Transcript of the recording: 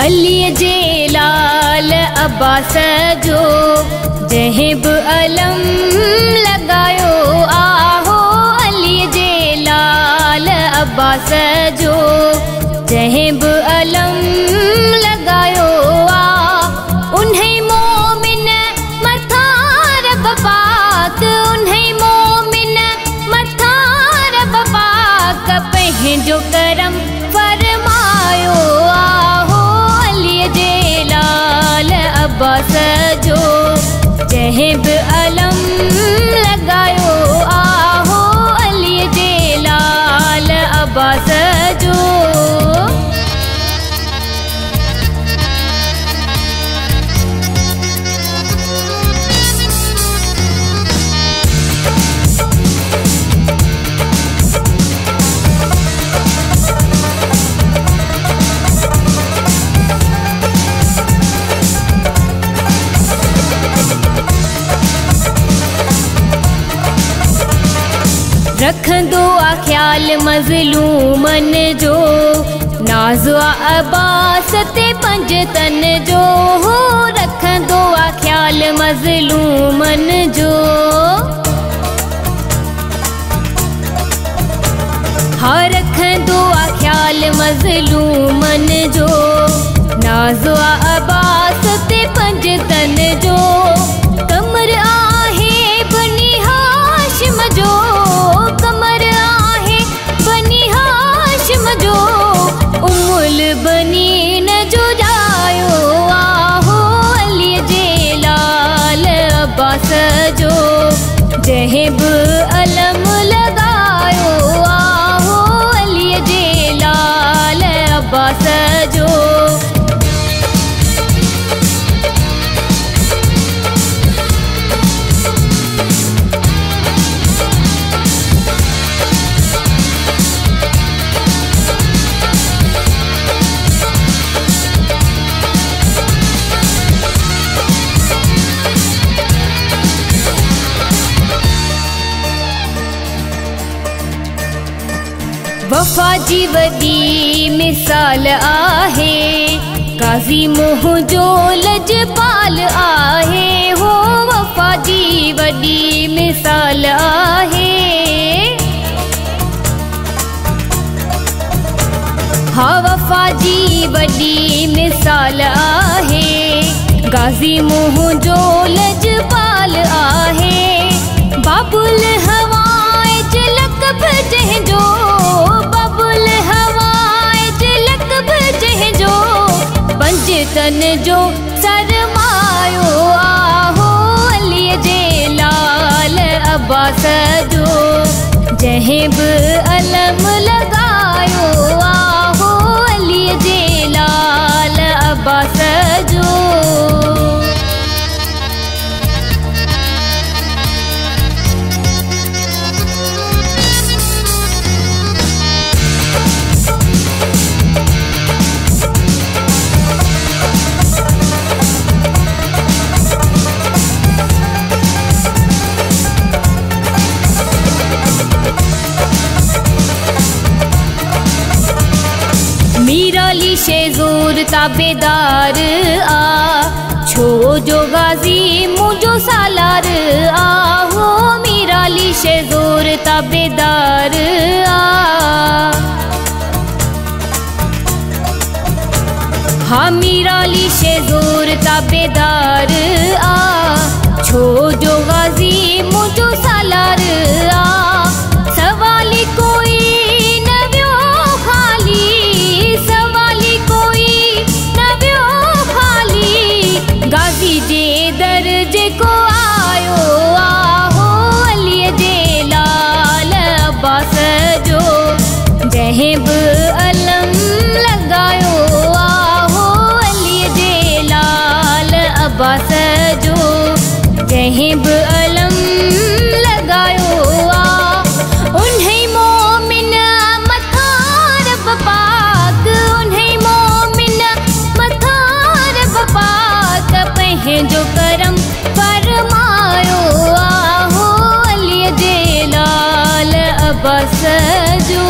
अली जे लाल अब्बास जो जंहिं बि अलम लगायो आहो। अली जे लाल अब्बास जो जंहिं बि अलम लगायो आ। उन्हें मोमिन मथा रब पाक, उन्हें मोमिन मथा रब पाक पंहिंजो करम फरमायो आहो। अली जे लाल अब्बास जो जंहिं बि अलम लगायो आहो। अली जे लाल अब्बास जो रखंदो आ ख्याल मज़लूमन जो, नाज़ आ अब्बास ते पंजतन जो। हो रखंदो आ ख्याल मज़लूमन जो, हा रखंदो आ ख्याल मज़लूमन जो। नाज़ आ अब्बास ते पंजतन जो, कमर आहे बनी हाशिम जो, कमर आहे बनी हाशिम जो। उम्मुल बनी न जो जायो आहो। अली जे लाल अब्बास जो जंहिं बि अलम लगायो आहो। अली जे लाल अब्बास जो वफ़ा जी वॾी मिसाल आहे। काज़ी मुंहिंजो लजपाल आहे। हो वफ़ा जी वॾी मिसाल आहे। हा वफ़ा जी वॾी मिसाल आहे। गाज़ी मुंहिंजो लजपाल आहे। बाबुल हवाए लक़ब जंहिंजो, बाबुल हवाए लक़ब जंहिंजो। पंजतन जो सरमायो आहो। अली जे लाल अब्बास जो जंहिं बि अलम लगायो आहो। अली जे लाल अब्बास जो मीराली शेज़ूर ताबेदार आ। छो जो गाज़ी मुझो सालार आहो। मीराली शेज़ूर ताबेदार आ। हा मीराली शेज़ूर ताबेदार आ। छो जो गाज़ी मुझो सालार आ। सवाली कोई गाज़ी जे दर्जे को आयो आहो। अली जे लाल अब्बास जो जंहिं बि अलम लगायो आहो। अली जे लाल अब्बास जो जंहिं बि अलम लगायो आ। उन्हें मोमिन मथा रब पाक, उन्हें मोमिन मथा रब पाक पंहिंजो करम फरमायो आहो। अली जे लाल अब्बास जो